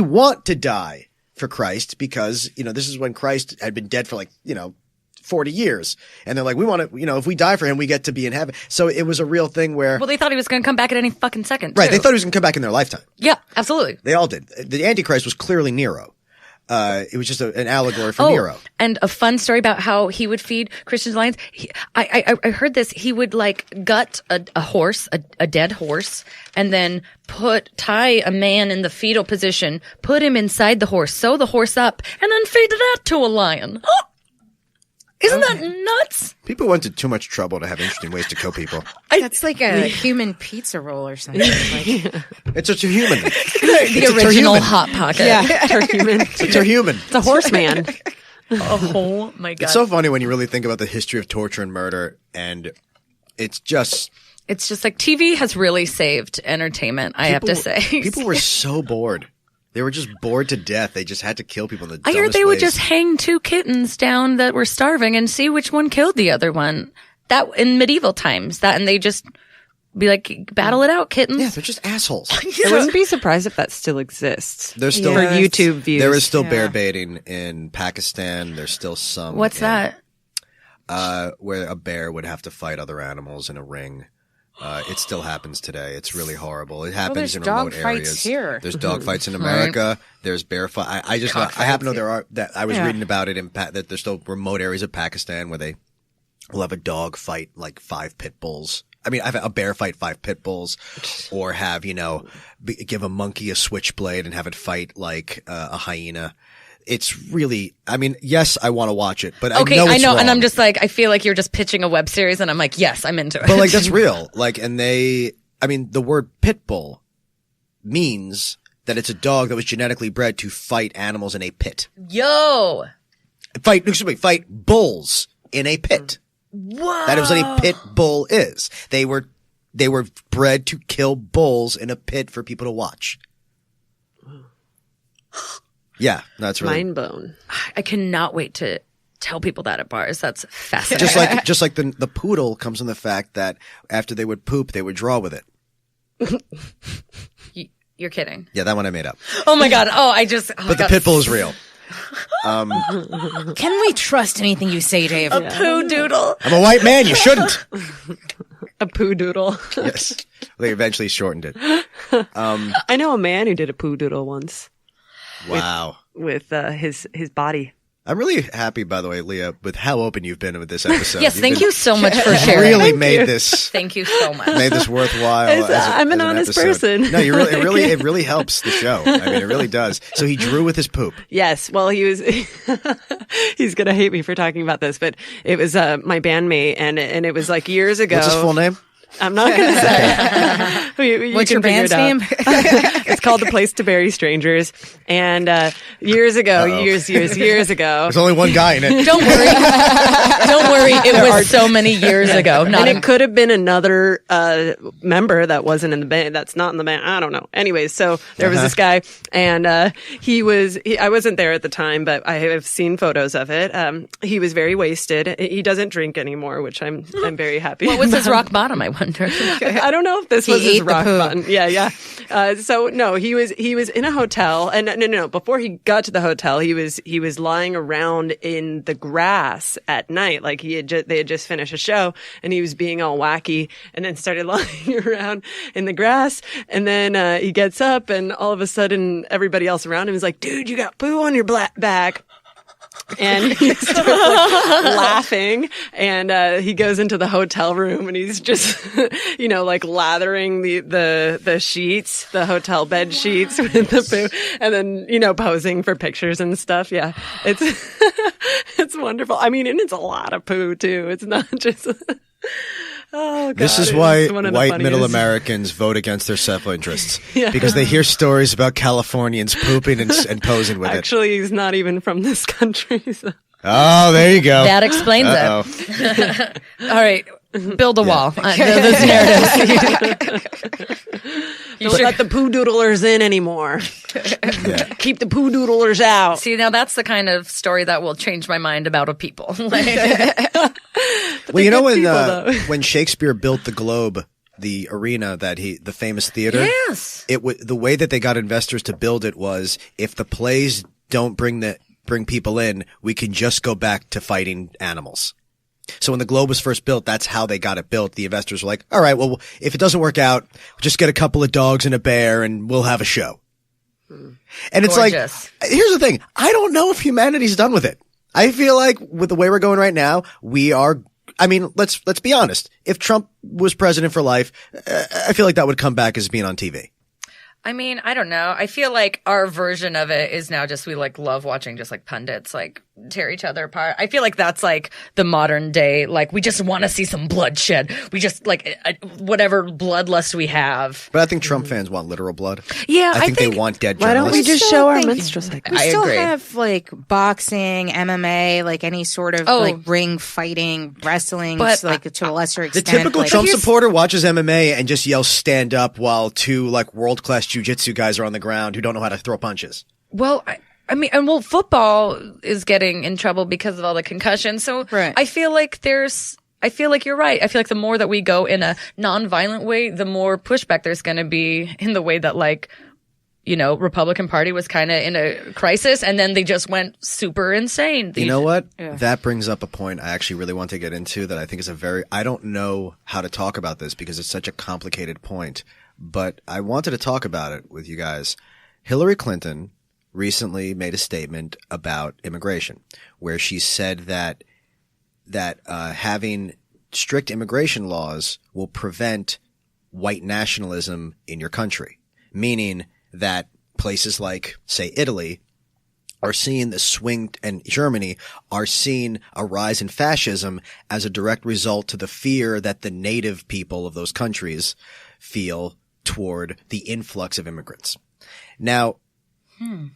want to die for Christ because, this is when Christ had been dead for 40 years. And they're like, we want to, if we die for him, we get to be in heaven. So it was a real thing where. Well, they thought he was going to come back at any fucking second. Right. Too. They thought he was going to come back in their lifetime. Yeah, absolutely. They all did. The Antichrist was clearly Nero. It was just an allegory for Nero. And a fun story about how he would feed Christian lions. I heard this. He would gut a horse, a dead horse, and then tie a man in the fetal position, put him inside the horse, sew the horse up, and then feed that to a lion. Isn't that nuts? People went to too much trouble to have interesting ways to kill people. That's like a human pizza roll or something. It's a human. The original Hot Pocket. Yeah, Terhuman. It's a human. It's a horseman. Oh my God. It's so funny when you really think about the history of torture and murder, and it's just like TV has really saved entertainment, I have to say. People were so bored. They were just bored to death. They just had to kill people in the I heard dumbest they would ways. just hang two kittens down that were starving and see which one killed the other one. That in medieval times. And they just Be like, battle it out, kittens. Yeah, they're just assholes. I wouldn't be surprised if that still exists. There's still for YouTube views. There is still bear baiting in Pakistan. There's still some. What's that? Where a bear would have to fight other animals in a ring. It still happens today. It's really horrible. It happens in remote areas. Here. There's dog fights in America. There's bear fight. I happen to know I was reading about it that there's still remote areas of Pakistan where they will have a dog fight like 5 pit bulls. I mean, I've a bear fight 5 pit bulls, or have, give a monkey a switchblade and have it fight like a hyena. It's really, I mean, yes, I want to watch it, but okay, I know, and I'm just like, I feel like you're just pitching a web series, and I'm like, yes, I'm into it. But like, that's real. Like, and the word pit bull means that it's a dog that was genetically bred to fight animals in a pit. Fight bulls in a pit. Whoa. That is what a pit bull is. They were bred to kill bulls in a pit for people to watch. Yeah, that's really mind blown. I cannot wait to tell people that at bars. That's fascinating. just like the poodle comes from the fact that after they would poop, they would draw with it. You're kidding. Yeah, that one I made up. Oh my god. But the pit bull is real. Can we trust anything you say, Dave? A poo doodle. I'm a white man. You shouldn't. A poo doodle. Yes. They eventually shortened it. I know a man who did a poo doodle once. Wow. With his body. I'm really happy, by the way, Leah, with how open you've been with this episode. Yes, thank you so much for sharing. Really made this. Thank you so much. Made this worthwhile. I'm an honest person. No, it really helps the show. I mean, it really does. So he drew with his poop. Yes. Well, he's going to hate me for talking about this, but it was my bandmate, and it was like years ago. What's his full name? I'm not going to say. What's your band's name? It's called The Place to Bury Strangers. And years ago, years ago. There's only one guy in it. Don't worry. It was so many years ago. And it could have been another member that wasn't in the band. That's not in the band. I don't know. Anyways, so there was this guy, and I wasn't there at the time, but I have seen photos of it. He was very wasted. He doesn't drink anymore, which I'm very happy. What was his rock bottom, I wonder? I don't know if this was his rock bottom. Yeah. So no, he was in a hotel, and no. Before he got to the hotel, he was lying around in the grass at night, like they had just finished a show, and he was being all wacky, and then started lying around in the grass, and then he gets up, and all of a sudden, everybody else around him is like, "Dude, you got poo on your back." And he starts laughing, and he goes into the hotel room, and he's just, like lathering the sheets, the hotel bed sheets with the poo, and then, posing for pictures and stuff. Yeah, it's it's wonderful. I mean, and it's a lot of poo too. It's not just. Oh, God, this is why white middle Americans vote against their self-interests. Yeah. Because they hear stories about Californians pooping and posing with Actually, he's not even from this country. So. Oh, there you go. That explains it. All right. Build a wall. This narrative. Don't let the poo doodlers in anymore. Keep the poo doodlers out. See, now that's the kind of story that will change my mind about a people. Well, when Shakespeare built the Globe, the arena the famous theater. Yes. The way that they got investors to build it was, if the plays don't bring people in, we can just go back to fighting animals. So when the Globe was first built, that's how they got it built. The investors were like, all right, well, if it doesn't work out, just get a couple of dogs and a bear and we'll have a show. And it's Gorgeous. Like, here's the thing. I don't know if humanity's done with it. I feel like with the way we're going right now, we are. I mean, let's be honest. If Trump was president for life, I feel like that would come back as being on TV. I mean, I don't know. I feel like our version of it is now just we love watching just pundits tear each other apart. I feel like that's the modern day, we just want to see some bloodshed. We just whatever bloodlust we have. But I think Trump fans want literal blood. Yeah, I think they want dead Why journalists. don't we just show our menstrual cycle? We I still agree. have boxing, MMA, any sort of ring fighting, wrestling, But, to a lesser The extent. typical Trump supporter watches MMA and just yells "stand up" while two world-class jiu-jitsu guys are on the ground who don't know how to throw punches. Well, I mean, football is getting in trouble because of all the concussions. So right. I feel like there's I feel like you're right. I feel like the more that we go in a non-violent way, the more pushback there's going to be in the way that, like, you know, Republican Party was kind of in a crisis and then they just went super insane. You know what? Yeah. That brings up a point I actually really want to get into that I think is I don't know how to talk about this because it's such a complicated point, but I wanted to talk about it with you guys. Hillary Clinton recently made a statement about immigration where she said that having strict immigration laws will prevent white nationalism in your country, meaning that places like, say, Italy are seeing the swing, and Germany are seeing a rise in fascism as a direct result to the fear that the native people of those countries feel toward the influx of immigrants. Now,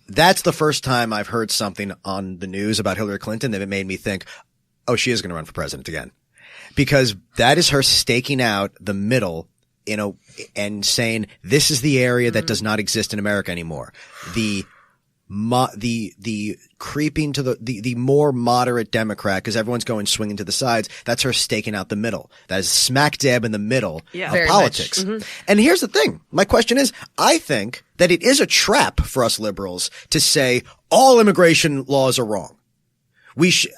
that's the first time I've heard something on the news about Hillary Clinton that it made me think, oh, she is going to run for president again. Because that is her staking out the middle, you know, and saying this is the area that does not exist in America anymore. The creeping to the more moderate Democrat, because everyone's going swinging to the sides. That's her staking out the middle. That is smack dab in the middle of politics. And here's the thing. My question is, I think that it is a trap for us liberals to say all immigration laws are wrong.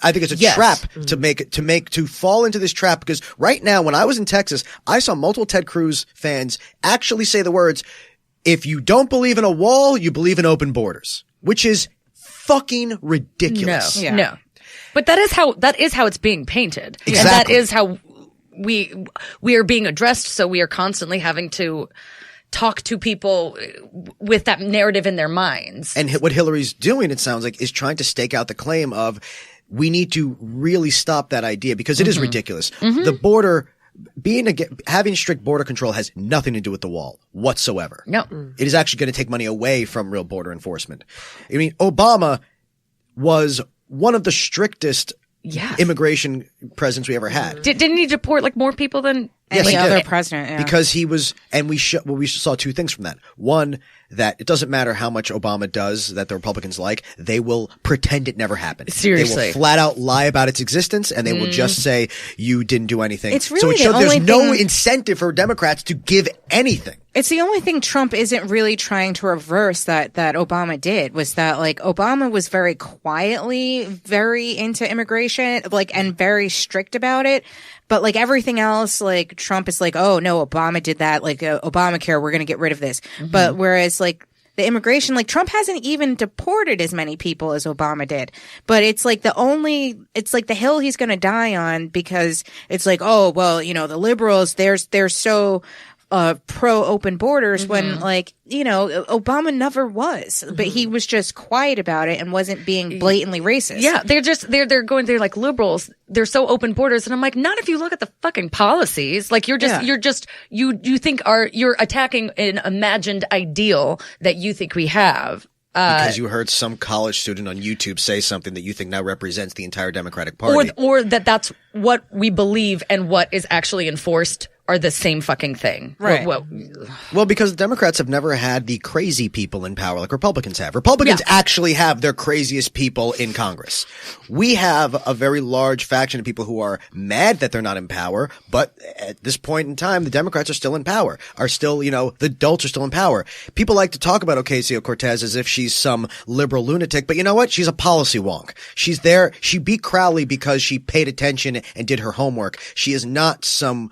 I think it's a trap to fall into this trap, because right now, when I was in Texas, I saw multiple Ted Cruz fans actually say the words, if you don't believe in a wall, you believe in open borders, which is fucking ridiculous. No. But that is how it's being painted. Exactly. And that is how we are being addressed. So we are constantly having to talk to people with that narrative in their minds. And what Hillary's doing, it sounds like, is trying to stake out the claim of we need to really stop that idea, because it is ridiculous. The border, having strict border control has nothing to do with the wall whatsoever. No. It is actually going to take money away from real border enforcement. I mean, Obama was one of the strictest immigration presidents we ever had. Didn't he deport like more people than any other president? Yeah. Because he was, and we saw two things from that. One, that it doesn't matter how much Obama does that the Republicans like, they will pretend it never happened. Seriously. They will flat out lie about its existence, and they will just say you didn't do anything. It's really there's no incentive for Democrats to give anything. It's the only thing Trump isn't really trying to reverse that Obama did, was that, like, Obama was very quietly very into immigration, like, and very strict about it. But, like, everything else, like, Trump is like, oh, no, Obama did that. Like, Obamacare, we're going to get rid of this. But whereas, like, the immigration, like, Trump hasn't even deported as many people as Obama did. But it's like it's like the hill he's going to die on, because it's like, oh, well, you know, the liberals, they're so pro open borders, when, like, you know, Obama never was, but he was just quiet about it and wasn't being blatantly racist. Yeah, they're like liberals. They're so open borders, and I'm like, not if you look at the fucking policies. Like, you think you're attacking an imagined ideal that you think we have. Because you heard some college student on YouTube say something that you think now represents the entire Democratic Party. Or that's what we believe and what is actually enforced are the same fucking thing. Right. Well, because Democrats have never had the crazy people in power like Republicans have. Republicans actually have their craziest people in Congress. We have a very large faction of people who are mad that they're not in power, but at this point in time, the Democrats are still in power, are still, you know, the adults are still in power. People like to talk about Ocasio-Cortez as if she's some liberal lunatic, but you know what? She's a policy wonk. She's there. She beat Crowley because she paid attention and did her homework. She is not some,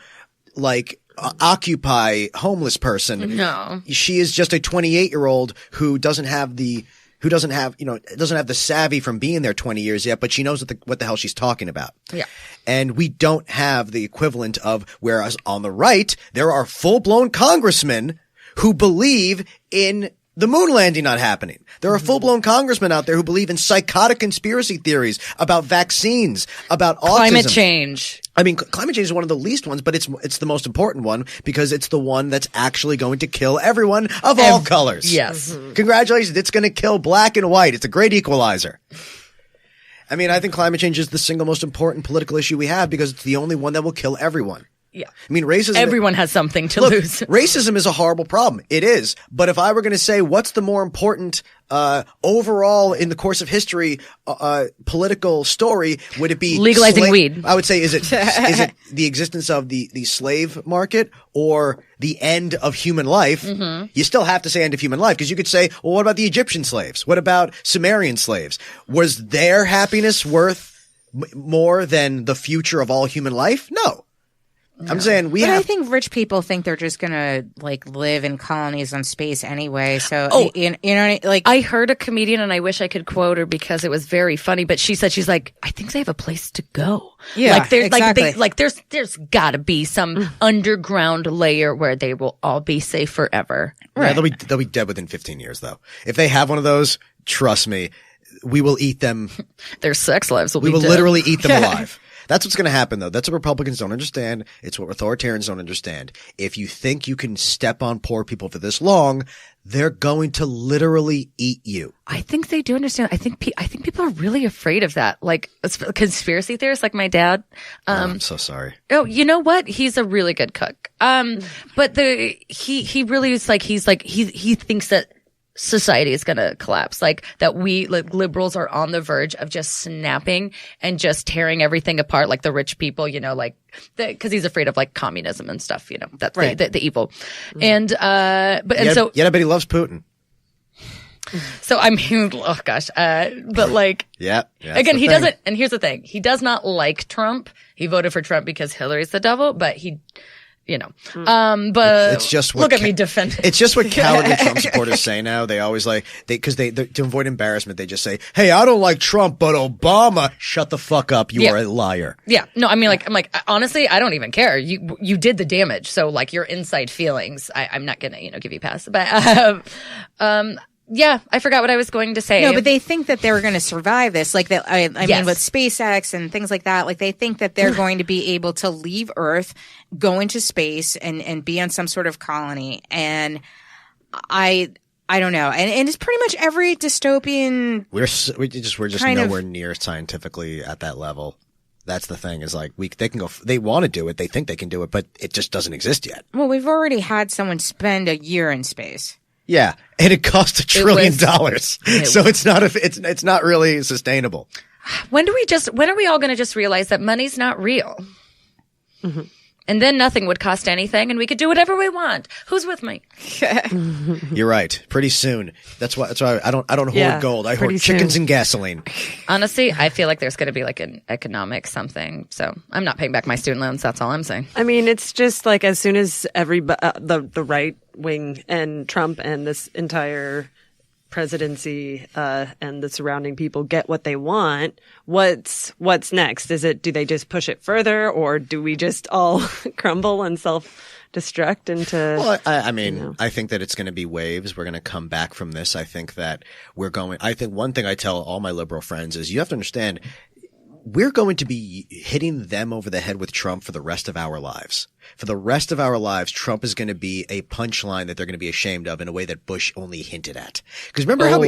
like, Occupy homeless person. No. She is just a 28-year-old who doesn't have the savvy from being there 20 years yet, but she knows what the hell she's talking about. Yeah. And we don't have the equivalent of, whereas on the right, there are full-blown congressmen who believe in the moon landing not happening. There are full-blown congressmen out there who believe in psychotic conspiracy theories about vaccines, about autism. Climate change. I mean, climate change is one of the least ones, but it's the most important one, because it's the one that's actually going to kill everyone of all colors. Yes. Congratulations. It's going to kill black and white. It's a great equalizer. I mean, I think climate change is the single most important political issue we have, because it's the only one that will kill everyone. Yeah. I mean, racism. Everyone has something to Look, lose. Racism is a horrible problem. It is. But if I were going to say what's the more important overall in the course of history political story, would it be legalizing weed? I would say is it the existence of the slave market or the end of human life? Mm-hmm. You still have to say end of human life because you could say, well, what about the Egyptian slaves? What about Sumerian slaves? Was their happiness worth more than the future of all human life? No. I'm saying I think rich people think they're just gonna like live in colonies on space anyway. So you know, like I heard a comedian, and I wish I could quote her because it was very funny. But she's like, I think they have a place to go. Yeah, like there's exactly. there's got to be some underground layer where they will all be safe forever. Right. Yeah, they'll be dead within 15 years though. If they have one of those, trust me, we will eat them. Their sex lives will we be will dead. literally eat them alive. That's what's going to happen, though. That's what Republicans don't understand. It's what authoritarians don't understand. If you think you can step on poor people for this long, they're going to literally eat you. I think they do understand. I think people are really afraid of that. Like conspiracy theorists, like my dad. I'm so sorry. Oh, you know what? He's a really good cook. But he really is like he thinks that society is going to collapse, like that we like liberals are on the verge of just snapping and just tearing everything apart, like the rich people, you know, like because he's afraid of like communism and stuff, you know, that's right. the evil. And I bet he loves Putin. So I mean, oh gosh, but like, yeah. Again, he doesn't. And here's the thing: he does not like Trump. He voted for Trump because Hillary's the devil, but he. You know, but it's just what look at me defending. It's just what cowardly Trump supporters say now. They always like because they to avoid embarrassment, they just say, "Hey, I don't like Trump, but Obama." Shut the fuck up. You are a liar. Yeah. No, I mean, I'm like, honestly, I don't even care. You did the damage. So like your inside feelings, I'm not gonna, give you a pass. But, yeah, I forgot what I was going to say. No, but they think that they're going to survive this. Like that, I Yes. mean, with SpaceX and things like that, like they think that they're going to be able to leave Earth, go into space, and be on some sort of colony. And I don't know. And it's pretty much every dystopian. We're just nowhere near scientifically at that level. That's the thing is like they can go. They want to do it. They think they can do it, but it just doesn't exist yet. Well, we've already had someone spend a year in space. Yeah, and it cost $1 trillion. So it's not really sustainable. When are we all going to just realize that money's not real? Mm-hmm. And then nothing would cost anything and we could do whatever we want. Who's with me? You're right. Pretty soon. That's why I don't hoard gold. I hoard chickens and gasoline. Honestly, I feel like there's going to be like an economic something. So I'm not paying back my student loans. That's all I'm saying. I mean, it's just like as soon as the right wing and Trump and this entire presidency and the surrounding people get what they want, what's next? Do they just push it further, or do we just all crumble and self-destruct into? Well, I mean, I think that it's going to be waves. We're going to come back from this. I think that I think one thing I tell all my liberal friends is you have to understand we're going to be hitting them over the head with Trump for the rest of our lives. For the rest of our lives, Trump is going to be a punchline that they're going to be ashamed of in a way that Bush only hinted at. Because remember how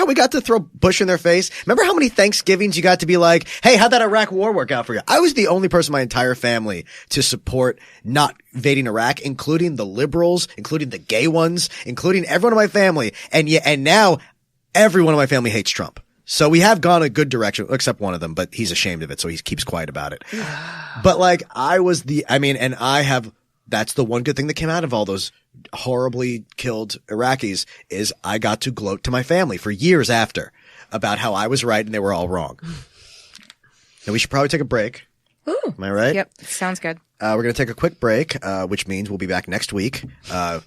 we got to throw Bush in their face? Remember how many Thanksgivings you got to be like, hey, how'd that Iraq war work out for you? I was the only person in my entire family to support not invading Iraq, including the liberals, including the gay ones, including everyone in my family. And now everyone in my family hates Trump. So we have gone a good direction, except one of them, but he's ashamed of it, so he keeps quiet about it. But like, that's the one good thing that came out of all those horribly killed Iraqis is I got to gloat to my family for years after about how I was right and they were all wrong. And we should probably take a break. Ooh. Am I right? Yep. Sounds good. We're going to take a quick break, which means we'll be back next week,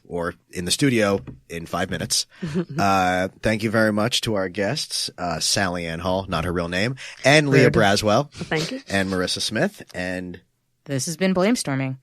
or in the studio in 5 minutes. Thank you very much to our guests, Sallyann Hall, not her real name, and Lia Braswell. Thank you. And Maryssa Smith. And this has been Blamestorming.